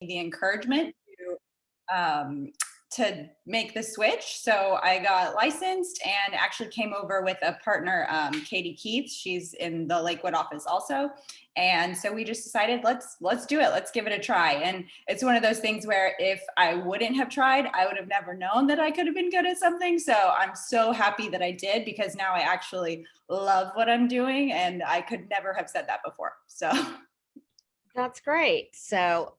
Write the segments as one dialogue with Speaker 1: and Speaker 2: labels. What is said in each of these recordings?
Speaker 1: the encouragement um, to make the switch. So I got licensed and actually came over with a partner, Katie Keith. She's in the Lakewood office also. And so we just decided, let's do it. Let's give it a try. And it's one of those things where if I wouldn't have tried, I would have never known that I could have been good at something. So I'm so happy that I did, because now I actually love what I'm doing, and I could never have said that before. So
Speaker 2: That's great. So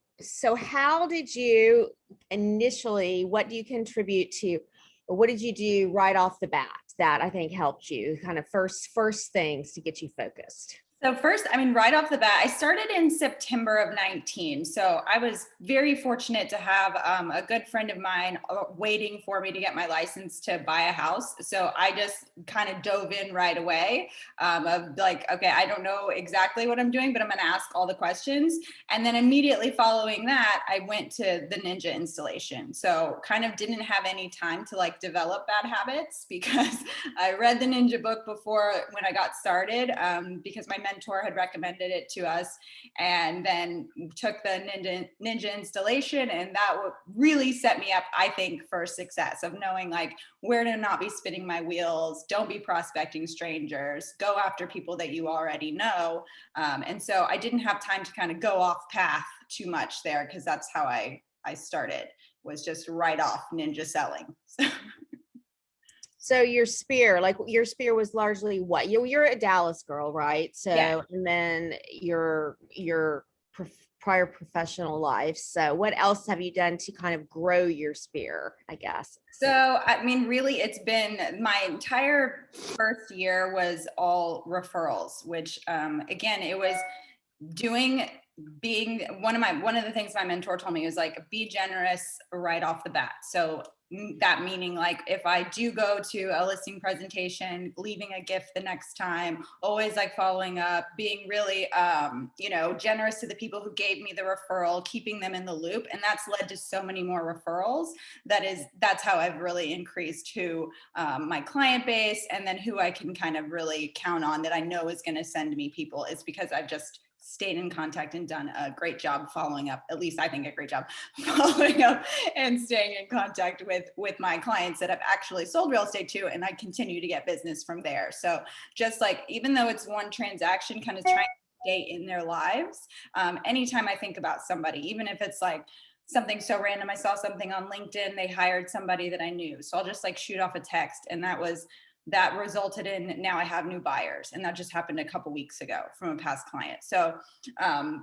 Speaker 2: how did you initially, what do you contribute to, or what did you do right off the bat that I think helped you kind of first things to get you focused?
Speaker 1: So first, I mean, right off the bat, I started in September of 19. So I was very fortunate to have a good friend of mine waiting for me to get my license to buy a house. So I just kind of dove in right away of like, okay, I don't know exactly what I'm doing, but I'm going to ask all the questions. And then immediately following that, I went to the Ninja installation. So kind of didn't have any time to like develop bad habits, because I read the Ninja book before when I got started, because my mentor had recommended it to us, and then took the ninja installation, and that really set me up, I think, for success of knowing like where to not be spinning my wheels, don't be prospecting strangers, go after people that you already know. And so I didn't have time to kind of go off path too much there, because that's how I started, was just right off ninja selling.
Speaker 2: So your spear was largely what? You're a Dallas girl, right? So,
Speaker 1: Yeah.
Speaker 2: and then your prior professional life. So what else have you done to kind of grow your spear, I guess?
Speaker 1: So, I mean, really, it's been my entire first year was all referrals, which, again, it was being one of the things my mentor told me was like, be generous right off the bat. So that meaning like, if I do go to a listing presentation, leaving a gift the next time, always like following up, being really generous to the people who gave me the referral, keeping them in the loop. And that's led to so many more referrals. That's how I've really increased who my client base, and then who I can kind of really count on that I know is going to send me people, is because I've just stayed in contact and done a great job following up. At least I think a great job following up and staying in contact with my clients that I've actually sold real estate to, and I continue to get business from there. So just like, even though it's one transaction, kind of trying to stay in their lives. Anytime I think about somebody, even if it's like something so random, I saw something on LinkedIn, they hired somebody that I knew, so I'll just like shoot off a text, and that resulted in, now I have new buyers. And that just happened a couple weeks ago from a past client. So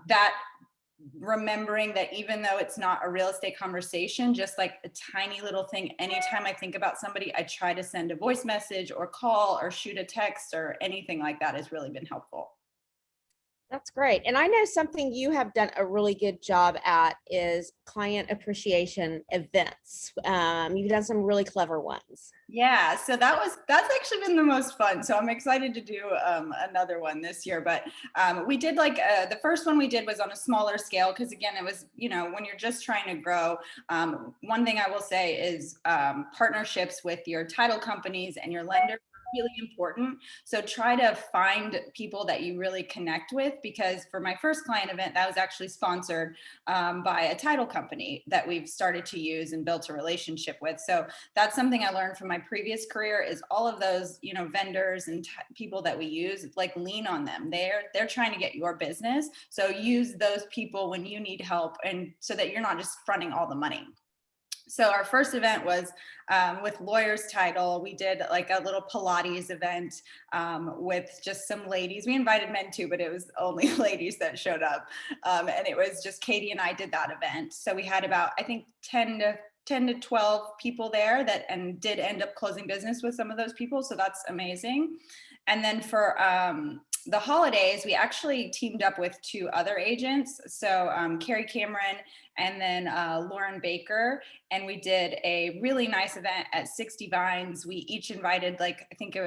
Speaker 1: that, remembering that even though it's not a real estate conversation, just like a tiny little thing, anytime I think about somebody, I try to send a voice message or call or shoot a text or anything like that, has really been helpful.
Speaker 2: That's great. And I know something you have done a really good job at is client appreciation events. You've done some really clever ones.
Speaker 1: Yeah, so that's actually been the most fun. So I'm excited to do another one this year. But we did like the first one we did was on a smaller scale, because again, it was, when you're just trying to grow. One thing I will say is partnerships with your title companies and your lender, really important. So try to find people that you really connect with, because for my first client event, that was actually sponsored by a title company that we've started to use and built a relationship with. So that's something I learned from my previous career, is all of those, vendors and people that we use, like, lean on them. They're trying to get your business. So use those people when you need help, and so that you're not just fronting all the money. So our first event was with Lawyers Title. We did like a little Pilates event with just some ladies. We invited men too, but it was only ladies that showed up. And it was just Katie and I did that event. So we had about, I think, 10 to 12 people there and did end up closing business with some of those people. So that's amazing. And then for the holidays, we actually teamed up with 2 other agents. So Carrie Cameron and then Lauren Baker. And we did a really nice event at 60 Vines. We each invited, like, I think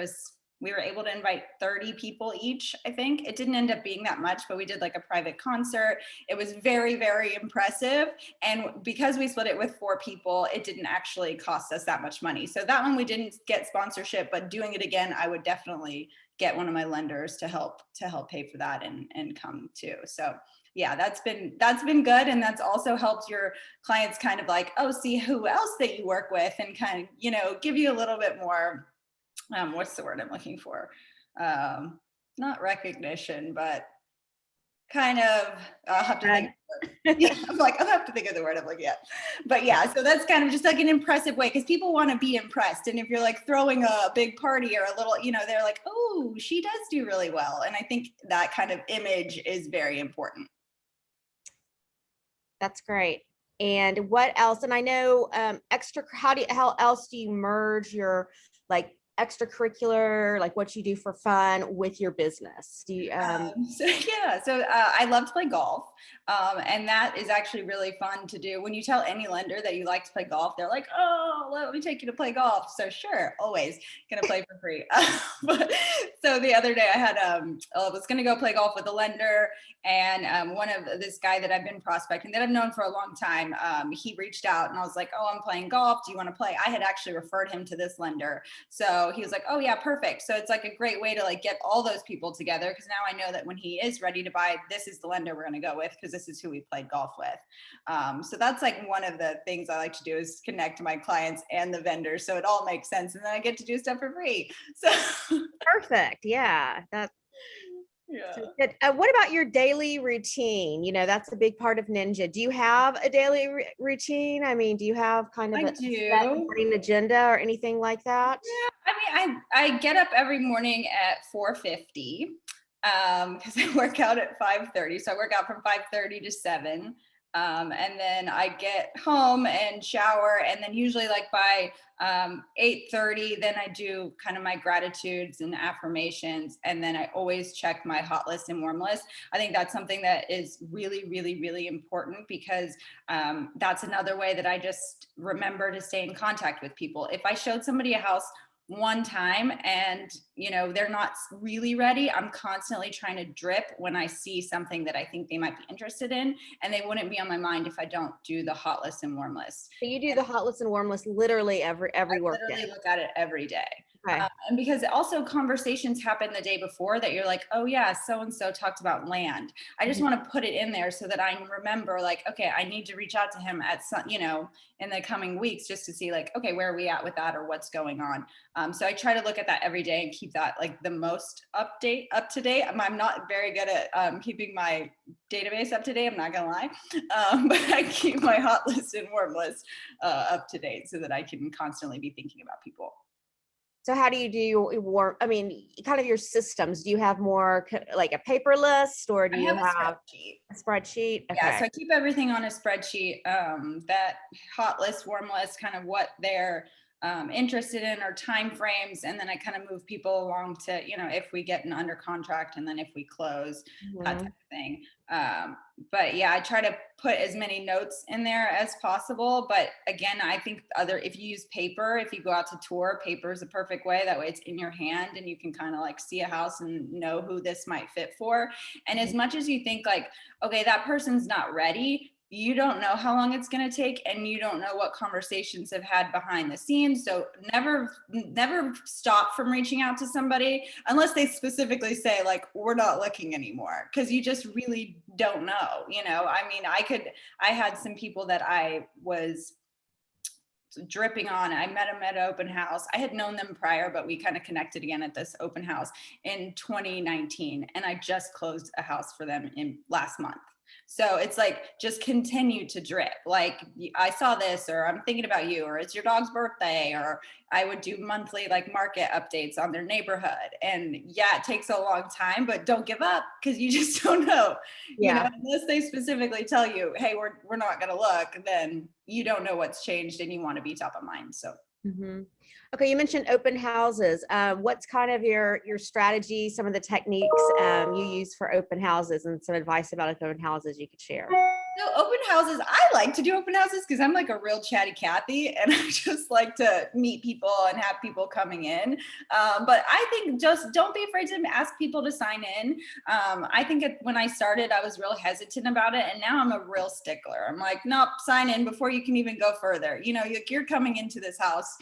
Speaker 1: we were able to invite 30 people each, I think. It didn't end up being that much, but we did like a private concert. It was very, very impressive. And because we split it with 4 people, it didn't actually cost us that much money. So that one we didn't get sponsorship, but doing it again, I would definitely get one of my lenders to help pay for that and come too. So yeah, that's been good. And that's also helped your clients kind of like, oh, see who else that you work with, and kind of, give you a little bit more, what's the word I'm looking for? Not recognition, but kind of, I'll have to think. Yeah, I'm like, I'll have to think of the word I'm looking at. But yeah, so that's kind of just like an impressive way, because people want to be impressed. And if you're like throwing a big party or a little, they're like, oh, she does do really well. And I think that kind of image is very important.
Speaker 2: That's great. And what else? And I know how else do you merge your like extracurricular, like what you do for fun with your business? Do you
Speaker 1: So I love to play golf. And that is actually really fun to do. When you tell any lender that you like to play golf, they're like, oh, let me take you to play golf. So sure, always gonna play for free. So the other day I was gonna go play golf with a lender, and one of this guy that I've been prospecting that I've known for a long time, he reached out and I was like, oh, I'm playing golf. Do you want to play? I had actually referred him to this lender. So he was like, oh yeah, perfect. So it's like a great way to like get all those people together, because now I know that when he is ready to buy, this is the lender we're going to go with, because this is who we played golf with. So that's like one of the things I like to do, is connect my clients and the vendors, so it all makes sense, and then I get to do stuff for free. So
Speaker 2: perfect. Yeah, that's
Speaker 1: yeah.
Speaker 2: so good. What about your daily routine? That's a big part of Ninja. Do you have a daily routine? I mean, do you have kind of
Speaker 1: I
Speaker 2: a
Speaker 1: do.
Speaker 2: set morning agenda or anything like that?
Speaker 1: Yeah, I mean, I get up every morning at 4:50, because I work out at 5:30. So I work out from 5:30 to 7. And then I get home and shower, and then usually like by 8:30, then I do kind of my gratitudes and affirmations, and then I always check my hot list and warm list. I think that's something that is really, really, really important, because that's another way that I just remember to stay in contact with people. If I showed somebody a house one time and they're not really ready, I'm constantly trying to drip when I see something that I think they might be interested in, and they wouldn't be on my mind if I don't do the hot list and warm list.
Speaker 2: So you do the hot list and warm list literally every work day.
Speaker 1: Literally look at it every day.
Speaker 2: Okay.
Speaker 1: And because also conversations happen the day before that you're like, oh yeah, so and so talked about land. I just want to put it in there so that I remember, like, okay, I need to reach out to him at some, in the coming weeks, just to see like, okay, where are we at with that, or what's going on. So I try to look at that every day and keep that like the most up to date. I'm not very good at keeping my database up to date, I'm not gonna lie, but I keep my hot list and warm list up to date so that I can constantly be thinking about people.
Speaker 2: So how do you do your work? I mean, kind of your systems. Do you have more like a paper list, or do you have a spreadsheet? Okay.
Speaker 1: Yeah, so I keep everything on a spreadsheet. That hot list, warm list, kind of what they're interested in, or time frames, and then I kind of move people along to, if we get an under contract, and then if we close, that type of thing. But yeah, I try to put as many notes in there as possible. But again, I think if you use paper, if you go out to tour, paper is a perfect way. That way it's in your hand and you can kind of like see a house and know who this might fit for. And as much as you think like, okay, that person's not ready, you don't know how long it's going to take, and you don't know what conversations have had behind the scenes. So never stop from reaching out to somebody unless they specifically say like, we're not looking anymore, because you just really don't know. I mean, I had some people that I was dripping on. I met them at an open house. I had known them prior, but we kind of connected again at this open house in 2019, and I just closed a house for them in last month. So it's like, just continue to drip. Like, I saw this, or I'm thinking about you, or it's your dog's birthday, or I would do monthly like market updates on their neighborhood. And yeah, it takes a long time, but don't give up, because you just don't know.
Speaker 2: Yeah.
Speaker 1: Unless they specifically tell you, hey, we're not going to look, then you don't know what's changed, and you want to be top of mind. So.
Speaker 2: Okay, you mentioned open houses. What's kind of your strategy, some of the techniques you use for open houses, and some advice about open houses you could share?
Speaker 1: So open houses, I like to do open houses because I'm like a real chatty Cathy, and I just like to meet people and have people coming in. But I think just don't be afraid to ask people to sign in. I think when I started, I was real hesitant about it, and now I'm a real stickler. I'm like, nope, sign in before you can even go further. You're coming into this house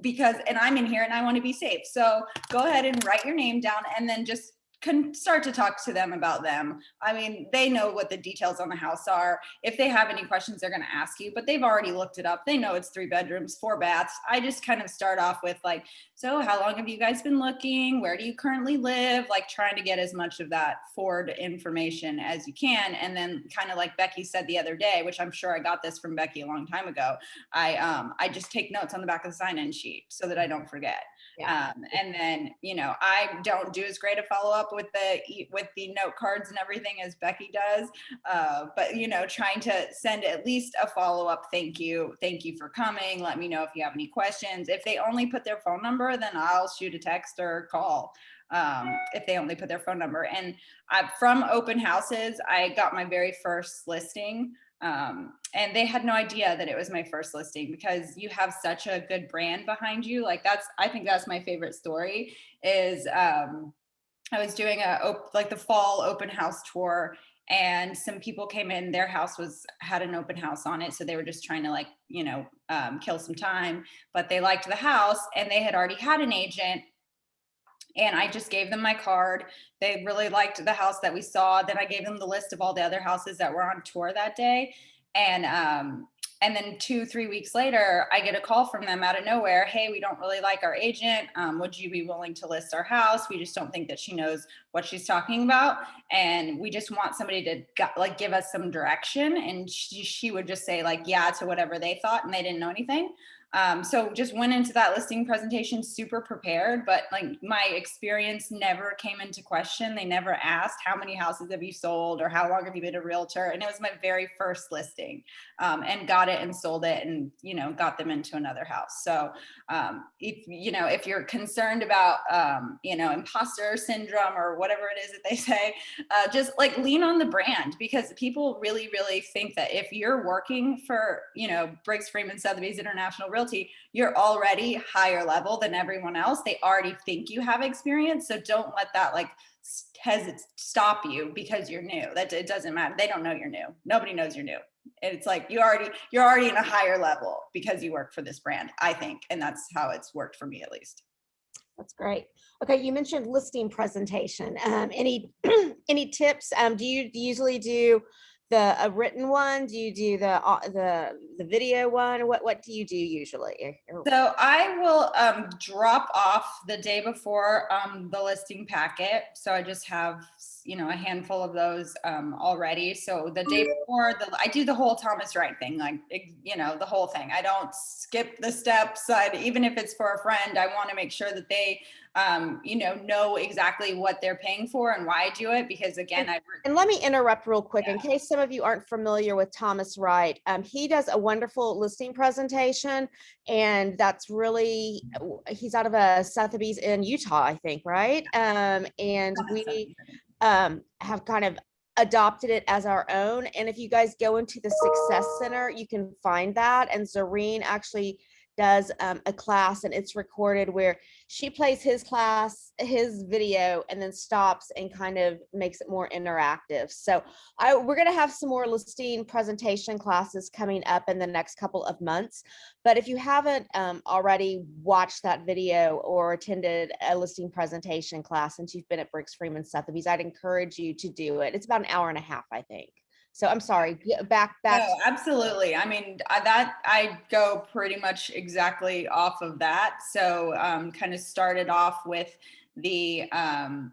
Speaker 1: and I'm in here and I want to be safe. So go ahead and write your name down, and then just can start to talk to them about them. I mean, they know what the details on the house are. If they have any questions, they're going to ask you, but they've already looked it up. They know it's 3 bedrooms, 4 baths. I just kind of start off with like, so how long have you guys been looking? Where do you currently live? Like trying to get as much of that forward information as you can. And then kind of like Becky said the other day, which I'm sure I got this from Becky a long time ago, I just take notes on the back of the sign-in sheet so that I don't forget.
Speaker 2: Yeah.
Speaker 1: And then, you know, I don't do as great a follow-up with the note cards and everything as Becky does. But, you know, trying to send at least a follow-up. Thank you for coming. Let me know if you have any questions. If they only put their phone number, then I'll shoot a text or call. If they only put their phone number. And from open houses, I got my very first listing. And they had no idea that it was my first listing because you have such a good brand behind you. Like I think that's my favorite story is, I was doing the fall open house tour and some people came in, their house had an open house on it. So they were just trying to like, you know, kill some time, but they liked the house and they had already had an agent. And I just gave them my card. They really liked the house that we saw. Then I gave them the list of all the other houses that were on tour that day. And then 2-3 weeks later, I get a call from them out of nowhere. Hey, we don't really like our agent. Would you be willing to list our house? We just don't think that she knows what she's talking about. And we just want somebody to give us some direction. And she would just say like, yeah, to whatever they thought, and they didn't know anything. So just went into that listing presentation super prepared, but like my experience never came into question. They never asked how many houses have you sold or how long have you been a realtor? And it was my very first listing, and got it and sold it and, you know, got them into another house. So if you're concerned about, imposter syndrome or whatever it is that they say, just like lean on the brand, because people really, really think that if you're working for, you know, Briggs Freeman Sotheby's International Realty, you're already higher level than everyone else. They already think you have experience. So don't let that like stop you because you're new. That it doesn't matter. They don't know you're new. Nobody knows you're new. It's like you're already in a higher level because you work for this brand, I think. And that's how it's worked for me, at least.
Speaker 2: That's great. Okay, you mentioned listing presentation. Any tips? Do you usually do a written one? Do you do the video one? What do you do usually?
Speaker 1: So I will drop off the day before the listing packet. So I just have, you know, a handful of those already. So the day before, I do the whole Thomas Wright thing, like, you know, the whole thing. I don't skip the steps. Even if it's for a friend, I want to make sure that they, know exactly what they're paying for and why I do it. Because again,
Speaker 2: and let me interrupt real quick in case some of you aren't familiar with Thomas Wright. He does a wonderful listing presentation, and that's really, he's out of a Sotheby's in Utah, I think, right? And we have kind of adopted it as our own. And if you guys go into the Success Center, you can find that. And Zareen actually does a class, and it's recorded, where she plays his video, and then stops and kind of makes it more interactive. So we're going to have some more listing presentation classes coming up in the next couple of months. But if you haven't already watched that video or attended a listing presentation class since you've been at Briggs Freeman Sotheby's, I'd encourage you to do it. It's about an hour and a half, I think. So I'm sorry, back.
Speaker 1: No, absolutely. I mean, I go pretty much exactly off of that. So kind of started off with the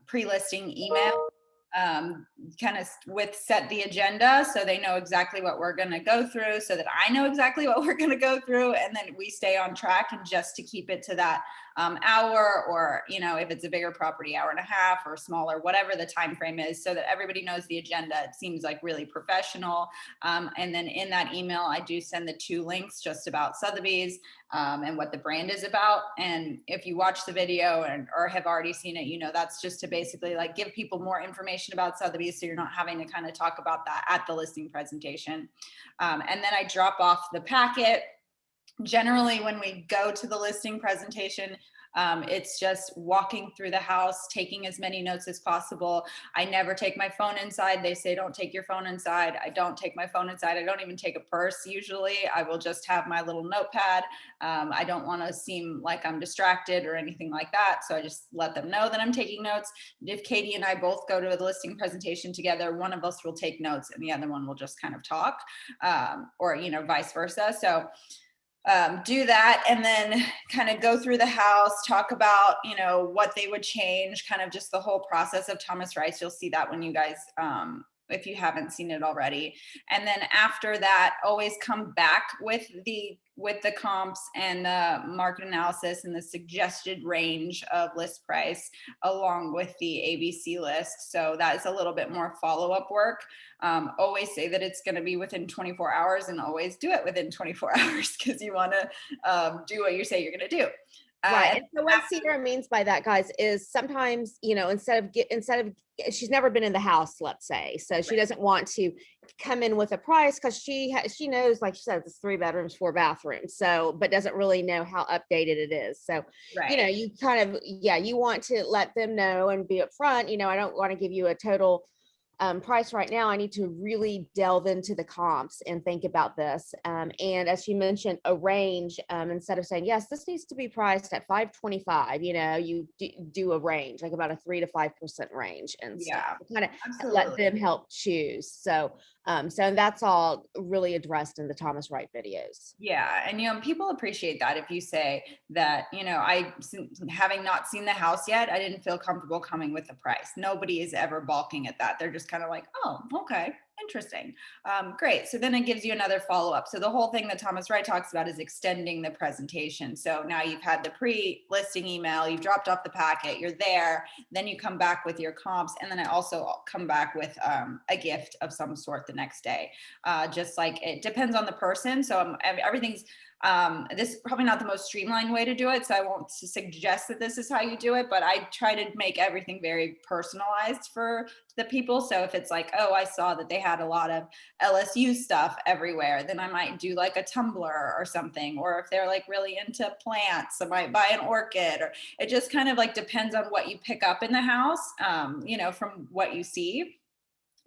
Speaker 1: pre-listing email, kind of with set the agenda so they know exactly what we're going to go through, so that I know exactly what we're going to go through, and then we stay on track, and just to keep it to that hour, or, you know, if it's a bigger property, hour and a half, or smaller, whatever the time frame is, so that everybody knows the agenda. It seems like really professional. And then in that email, I do send the 2 links just about Sotheby's and what the brand is about. And if you watch the video or have already seen it, you know, that's just to basically like give people more information about Sotheby's, so you're not having to kind of talk about that at the listing presentation. And then I drop off the packet. Generally, when we go to the listing presentation, It's just walking through the house, taking as many notes as possible. I never take my phone inside. They say don't take your phone inside. I don't take my phone inside. I don't even take a purse usually. I will just have my little notepad. I don't want to seem like I'm distracted or anything like that. So I just let them know that I'm taking notes. If Katie and I both go to the listing presentation together, one of us will take notes and the other one will just kind of talk, or, you know, vice versa. So do that, and then kind of go through the house, talk about, you know, what they would change, kind of just the whole process of Thomas Rice. You'll see that when you guys, if you haven't seen it already. And then after that, always come back with the comps and the market analysis and the suggested range of list price along with the ABC list. So that is a little bit more follow-up work. Always say that it's going to be within 24 hours and always do it within 24 hours because you want to do what you say you're going to do.
Speaker 2: Right. And so what Sierra means by that, guys, is sometimes, you know, instead of she's never been in the house, let's say, so she doesn't want to come in with a price because she knows, like she said, it's 3 bedrooms, 4 bathrooms. So, but doesn't really know how updated it is. So, you know, you kind of, you want to let them know and be upfront. You know, I don't want to give you a total price right now. I need to really delve into the comps and think about this. And as you mentioned, a range, instead of saying, yes, this needs to be priced at 525, you know, you do a range, like about a 3 to 5% range and stuff. Kind of let them help choose. So that's all really addressed in the Thomas Wright videos.
Speaker 1: Yeah. And, you know, people appreciate that if you say that, you know, having not seen the house yet, I didn't feel comfortable coming with the price. Nobody is ever balking at that. They're just kind of like, oh, okay, interesting. Great. So then it gives you another follow-up. So the whole thing that Thomas Wright talks about is extending the presentation. So now you've had the pre-listing email, you've dropped off the packet, you're there, then you come back with your comps. And then I also come back with a gift of some sort the next day. Just like it depends on the person. So everything's, this is probably not the most streamlined way to do it. So I won't suggest that this is how you do it, but I try to make everything very personalized for the people. So if it's like, oh, I saw that they had a lot of LSU stuff everywhere, then I might do like a tumbler or something. Or if they're like really into plants, I might buy an orchid, or it just kind of like depends on what you pick up in the house, you know, from what you see.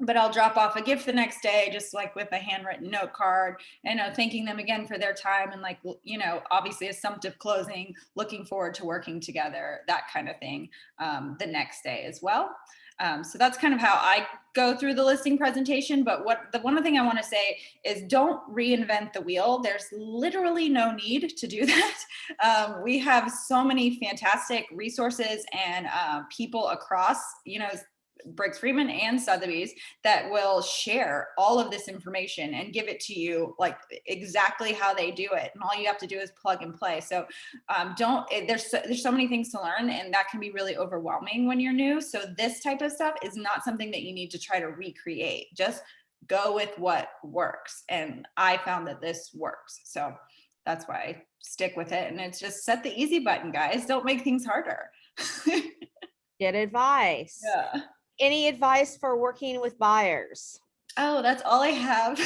Speaker 1: But I'll drop off a gift the next day, just like with a handwritten note card, and thanking them again for their time, and like, you know, obviously assumptive closing, looking forward to working together, that kind of thing, the next day as well. So that's kind of how I go through the listing presentation. But one thing I want to say is don't reinvent the wheel. There's literally no need to do that. We have so many fantastic resources and people across, you know, Briggs Freeman and Sotheby's that will share all of this information and give it to you like exactly how they do it. And all you have to do is plug and play. So there's so many things to learn, and that can be really overwhelming when you're new. So this type of stuff is not something that you need to try to recreate. Just go with what works. And I found that this works. So that's why I stick with it. And it's just set the easy button, guys. Don't make things harder.
Speaker 2: Good advice.
Speaker 1: Yeah.
Speaker 2: Any advice for working with buyers?
Speaker 1: Oh, that's all I have.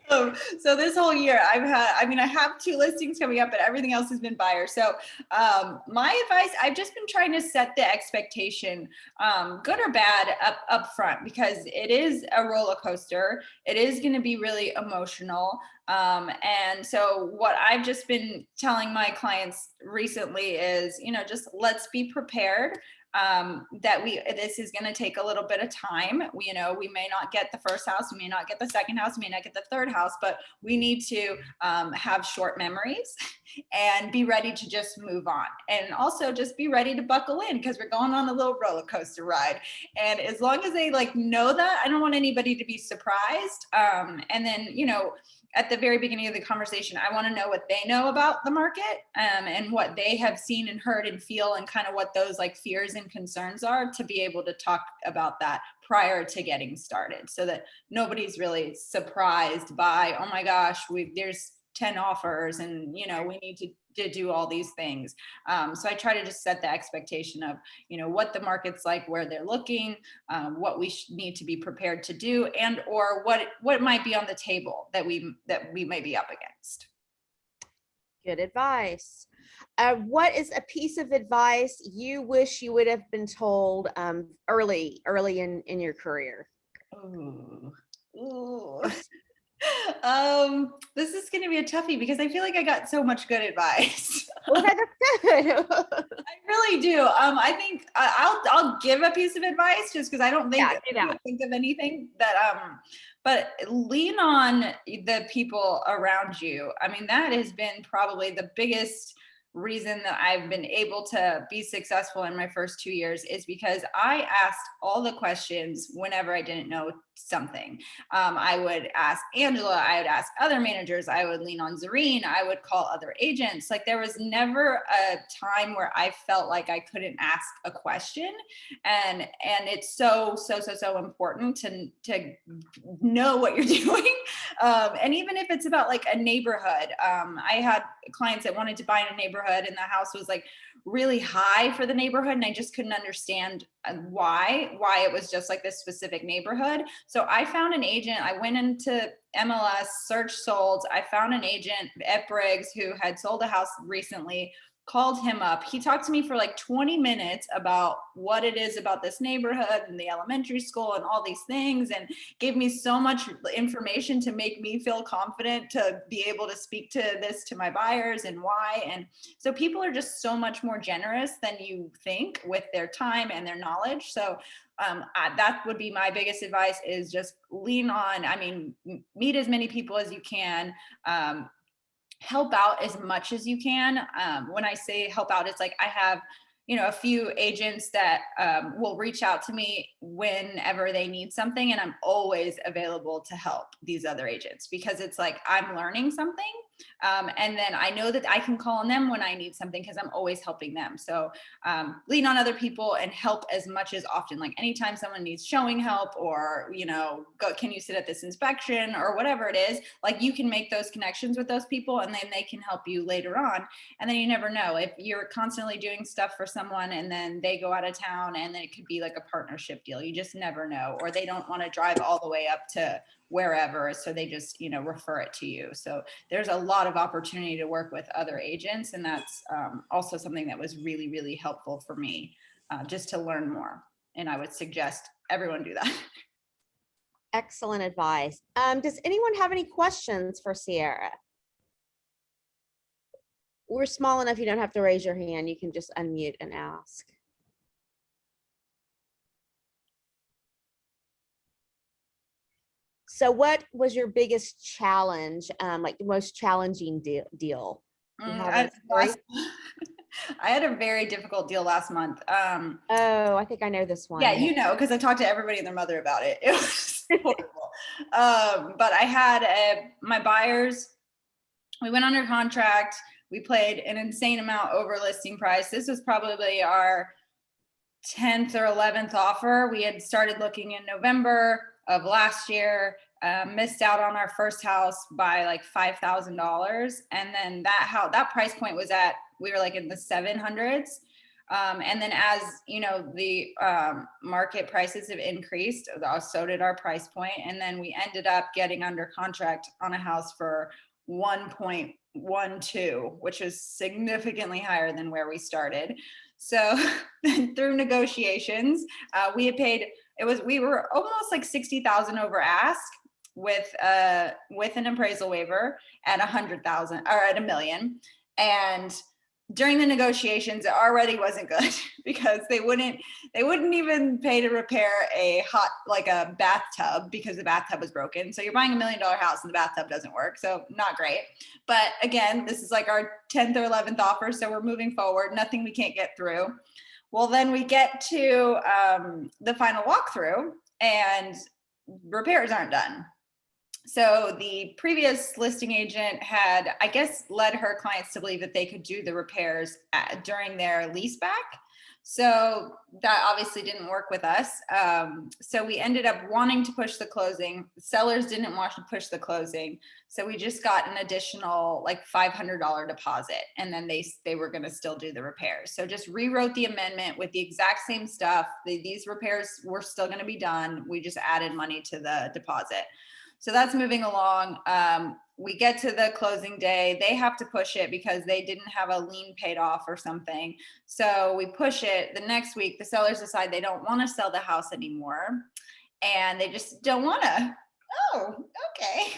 Speaker 1: So this whole year I have 2 listings coming up, but everything else has been buyers. So my advice, I've just been trying to set the expectation, good or bad, up front, because it is a roller coaster. It is going to be really emotional. And so what I've just been telling my clients recently is, you know, just let's be prepared. That this is going to take a little bit of time. We may not get the first house, we may not get the second house, we may not get the third house, but we need to have short memories and be ready to just move on. And also just be ready to buckle in, because we're going on a little roller coaster ride. And as long as they like know that, I don't want anybody to be surprised. And then, you know, at the very beginning of the conversation, I want to know what they know about the market, and what they have seen and heard and feel, and kind of what those like fears and concerns are, to be able to talk about that prior to getting started, so that nobody's really surprised by, oh my gosh, there's 10 offers and, you know, we need to do all these things. So I try to just set the expectation of, you know, what the market's like, where they're looking, what we need to be prepared to do, and or what might be on the table that we may be up against.
Speaker 2: Good advice. What is a piece of advice you wish you would have been told early in your career?
Speaker 1: Ooh. Ooh. This is going to be a toughie because I feel like I got so much good advice.
Speaker 2: Okay, that's good.
Speaker 1: I really do. I think I'll give a piece of advice just because I don't think
Speaker 2: Yeah, do that.
Speaker 1: think of anything that but lean on the people around you. I mean, that has been probably the biggest reason that I've been able to be successful in my first 2 years is because I asked all the questions whenever I didn't know something. I would ask Angela, I would ask other managers, I would lean on Zareen, I would call other agents. Like there was never a time where I felt like I couldn't ask a question. And it's so important to know what you're doing. And even if it's about like a neighborhood, I had clients that wanted to buy in a neighborhood and the house was like really high for the neighborhood and I just couldn't understand why it was just like this specific neighborhood. So I found an agent. I went into MLS, search sold. I found an agent at Briggs who had sold a house recently, called him up. He talked to me for like 20 minutes about what it is about this neighborhood and the elementary school and all these things, and gave me so much information to make me feel confident to be able to speak to this to my buyers and why. And so people are just so much more generous than you think with their time and their knowledge. So that would be my biggest advice, is just lean on, I mean, meet as many people as you can. Help out as much as you can. When I say help out, it's like I have, a few agents that will reach out to me whenever they need something. And I'm always available to help these other agents because it's like I'm learning something. And then I know that I can call on them when I need something because I'm always helping them. So lean on other people and help as much as often. Like anytime someone needs showing help or, can you sit at this inspection or whatever it is, like you can make those connections with those people and then they can help you later on. And then you never know if you're constantly doing stuff for someone and then they go out of town and then it could be like a partnership deal. You just never know. Or they don't want to drive all the way up to wherever. So they just, refer it to you. So there's a lot of opportunity to work with other agents. And that's also something that was really, really helpful for me just to learn more. And I would suggest everyone do that.
Speaker 2: Excellent advice. Does anyone have any questions for Sierra? We're small enough you don't have to raise your hand. You can just unmute and ask. So what was your biggest challenge, like the most challenging deal?
Speaker 1: I had a very difficult deal last month.
Speaker 2: Oh, I think I know this one.
Speaker 1: Yeah, because I talked to everybody and their mother about it. It was horrible. But I had my buyers, we went under contract. We paid an insane amount over listing price. This was probably our 10th or 11th offer. We had started looking in November of last year, missed out on our first house by like $5,000. And then that price point was we were like in the 700s. And then as the market prices have increased, so did our price point. And then we ended up getting under contract on a house for 1.12, which is significantly higher than where we started. So through negotiations, we had paid, we were almost like 60,000 over ask with an appraisal waiver at 100,000 or at $1 million. And during the negotiations, it already wasn't good because they wouldn't even pay to repair a bathtub because the bathtub was broken. So you're buying $1 million house and the bathtub doesn't work. So not great. But again, this is like our 10th or 11th offer. So we're moving forward, nothing we can't get through. Well, then we get to the final walkthrough and repairs aren't done. So the previous listing agent had, I guess, led her clients to believe that they could do the repairs during their lease back. So that obviously didn't work with us. So we ended up wanting to push the closing. Sellers didn't want to push the closing. So we just got an additional like $500 deposit. And then they were going to still do the repairs. So just rewrote the amendment with the exact same stuff. These repairs were still going to be done. We just added money to the deposit. So that's moving along. We get to the closing day. They have to push it because they didn't have a lien paid off or something. So we push it. The next week, the sellers decide they don't want to sell the house anymore, and they just don't want to. Oh, okay.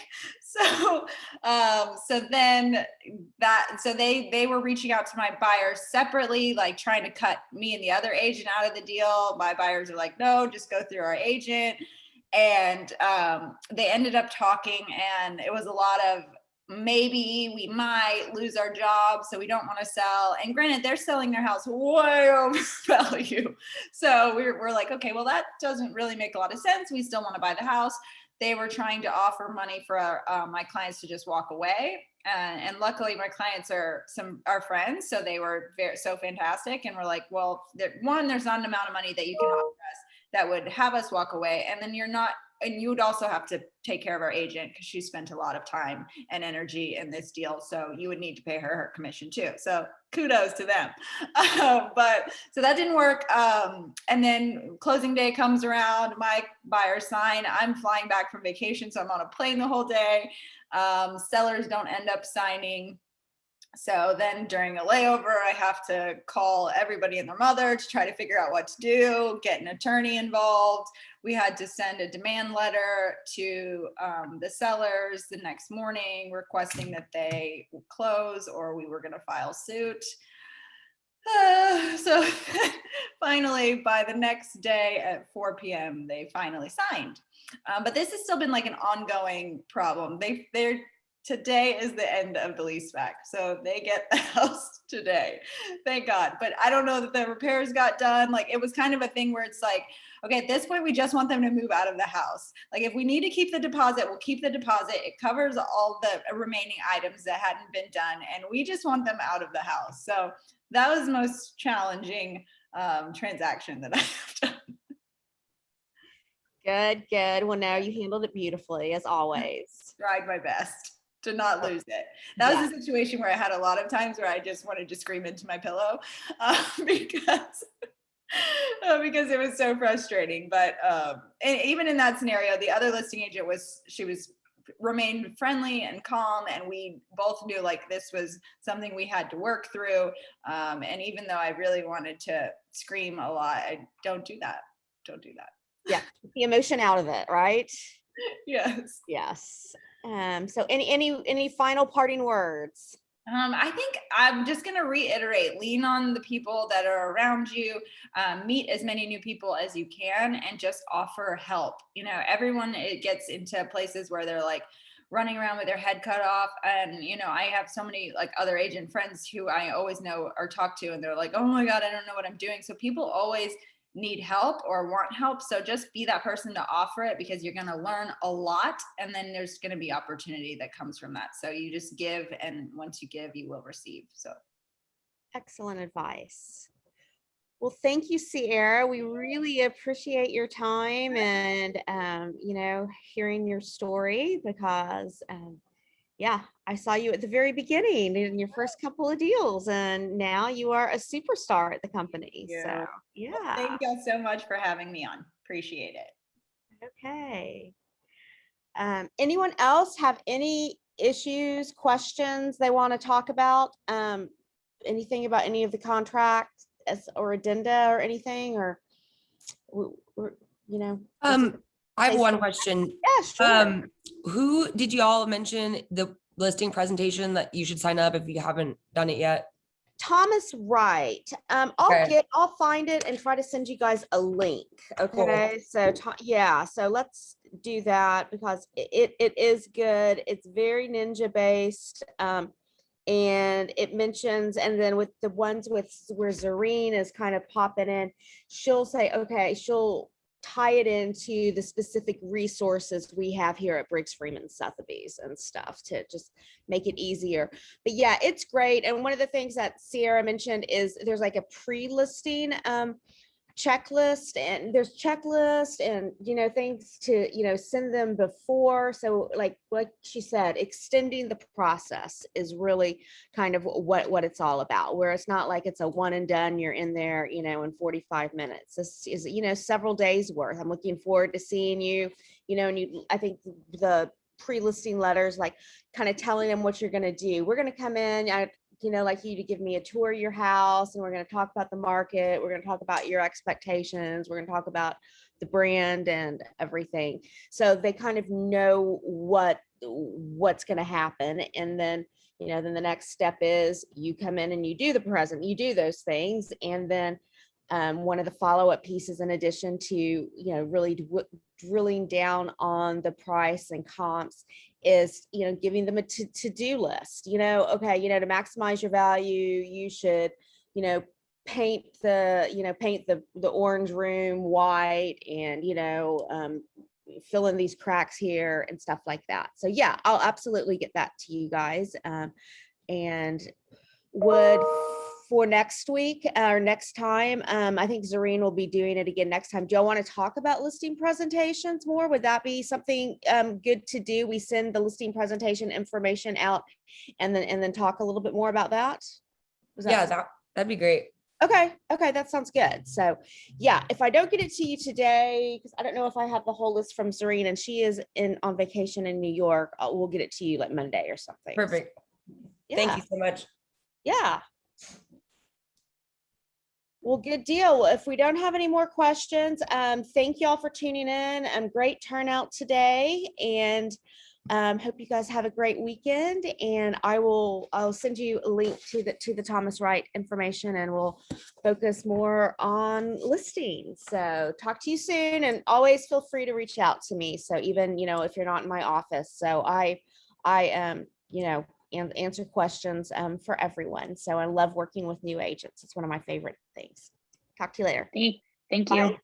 Speaker 1: So then they were reaching out to my buyers separately, like trying to cut me and the other agent out of the deal. My buyers are like, no, just go through our agent. And they ended up talking, and it was a lot of, maybe we might lose our job, so we don't want to sell. And granted, they're selling their house way over value. So we're like, okay, well, that doesn't really make a lot of sense. We still want to buy the house. They were trying to offer money for my clients to just walk away. And luckily my clients are our friends. So they were so fantastic. And we're like, well, there's not an amount of money that you can offer us that would have us walk away. And then you would also have to take care of our agent, because she spent a lot of time and energy in this deal. So you would need to pay her commission too. So kudos to them. But so that didn't work. And then closing day comes around, my buyers sign, I'm flying back from vacation, so I'm on a plane the whole day. Sellers don't end up signing. So then during a layover, I have to call everybody and their mother to try to figure out what to do, get an attorney involved. We had to send a demand letter to the sellers the next morning requesting that they close, or we were going to file suit. So finally, by the next day at 4 p.m., they finally signed. But this has still been like an ongoing problem. Today is the end of the lease back. So they get the house today. Thank God. But I don't know that the repairs got done. Like, it was kind of a thing where it's like, okay, at this point, we just want them to move out of the house. Like, if we need to keep the deposit, we'll keep the deposit. It covers all the remaining items that hadn't been done, and we just want them out of the house. So that was the most challenging transaction that I have done.
Speaker 2: Good. Well, now you handled it beautifully, as always.
Speaker 1: Tried my best to not lose it. That was a situation where I had a lot of times where I just wanted to scream into my pillow because it was so frustrating. But and even in that scenario, the other listing agent remained friendly and calm, and we both knew like this was something we had to work through. And even though I really wanted to scream a lot, I don't do that.
Speaker 2: Yeah, the emotion out of it, right?
Speaker 1: Yes.
Speaker 2: So any final parting words?
Speaker 1: I think I'm just going to reiterate, lean on the people that are around you, meet as many new people as you can, and just offer help. You know, everyone gets into places where they're like running around with their head cut off. And, you know, I have so many like other agent friends who I always know or talk to, and they're like, oh my God, I don't know what I'm doing. So people always need help or want help. So just be that person to offer it, because you're going to learn a lot, and then there's going to be opportunity that comes from that. So you just give, and once you give, you will receive. So
Speaker 2: excellent advice. Well, thank you, Sierra. We really appreciate your time and hearing your story, because I saw you at the very beginning in your first couple of deals, and now you are a superstar at the company. So,
Speaker 1: well, thank you so much for having me on. Appreciate it.
Speaker 2: Okay. Anyone else have any issues, questions they want to talk about? Anything about any of the contracts or addenda or anything, or
Speaker 3: I have one question.
Speaker 2: Yeah, sure.
Speaker 3: Who did you all mention the listing presentation that you should sign up if you haven't done it yet?
Speaker 2: Thomas Wright. I'll find it and try to send you guys a link. Okay. Cool. So let's do that, because it is good. It's very ninja based. And it mentions, and then with the ones with where Zareen is kind of popping in, she'll say, okay, she'll tie it into the specific resources we have here at Briggs Freeman Sotheby's and stuff to just make it easier. But yeah, it's great. And one of the things that Sierra mentioned is there's like a pre-listing checklist, and there's checklist and, things to, send them before. So like she said, extending the process is really kind of what it's all about, where it's not like it's a one and done, you're in there, in 45 minutes. This is, several days worth. I'm looking forward to seeing you, and I think the pre-listing letters, like kind of telling them what you're going to do. We're going to come in, like you to give me a tour of your house, and we're going to talk about the market. We're going to talk about your expectations. We're going to talk about the brand and everything. So they kind of know what's going to happen. And then, then the next step is you come in and you do you do those things. And then one of the follow-up pieces, in addition to, really drilling down on the price and comps, is, giving them a to-do list. Okay, to maximize your value, you should, paint the orange room white, and, fill in these cracks here and stuff like that. So yeah, I'll absolutely get that to you guys. And would for next week or next time, I think Zareen will be doing it again next time. Do y'all want to talk about listing presentations more? Would that be something good to do? We send the listing presentation information out and then talk a little bit more about that.
Speaker 3: That'd be great.
Speaker 2: Okay, that sounds good. So yeah, if I don't get it to you today, because I don't know if I have the whole list from Zareen, and she is on vacation in New York, we'll get it to you like Monday or something.
Speaker 3: Perfect.
Speaker 2: Yeah.
Speaker 3: Thank you so much.
Speaker 2: Yeah. Well, good deal. If we don't have any more questions, thank you all for tuning in. Great turnout today, and hope you guys have a great weekend. And I'll send you a link to the Thomas Wright information, and we'll focus more on listings. So talk to you soon, and always feel free to reach out to me. So even, if you're not in my office, so I and answer questions for everyone. So I love working with new agents. It's one of my favorite things. Talk to you later.
Speaker 4: Thank you.
Speaker 2: Bye.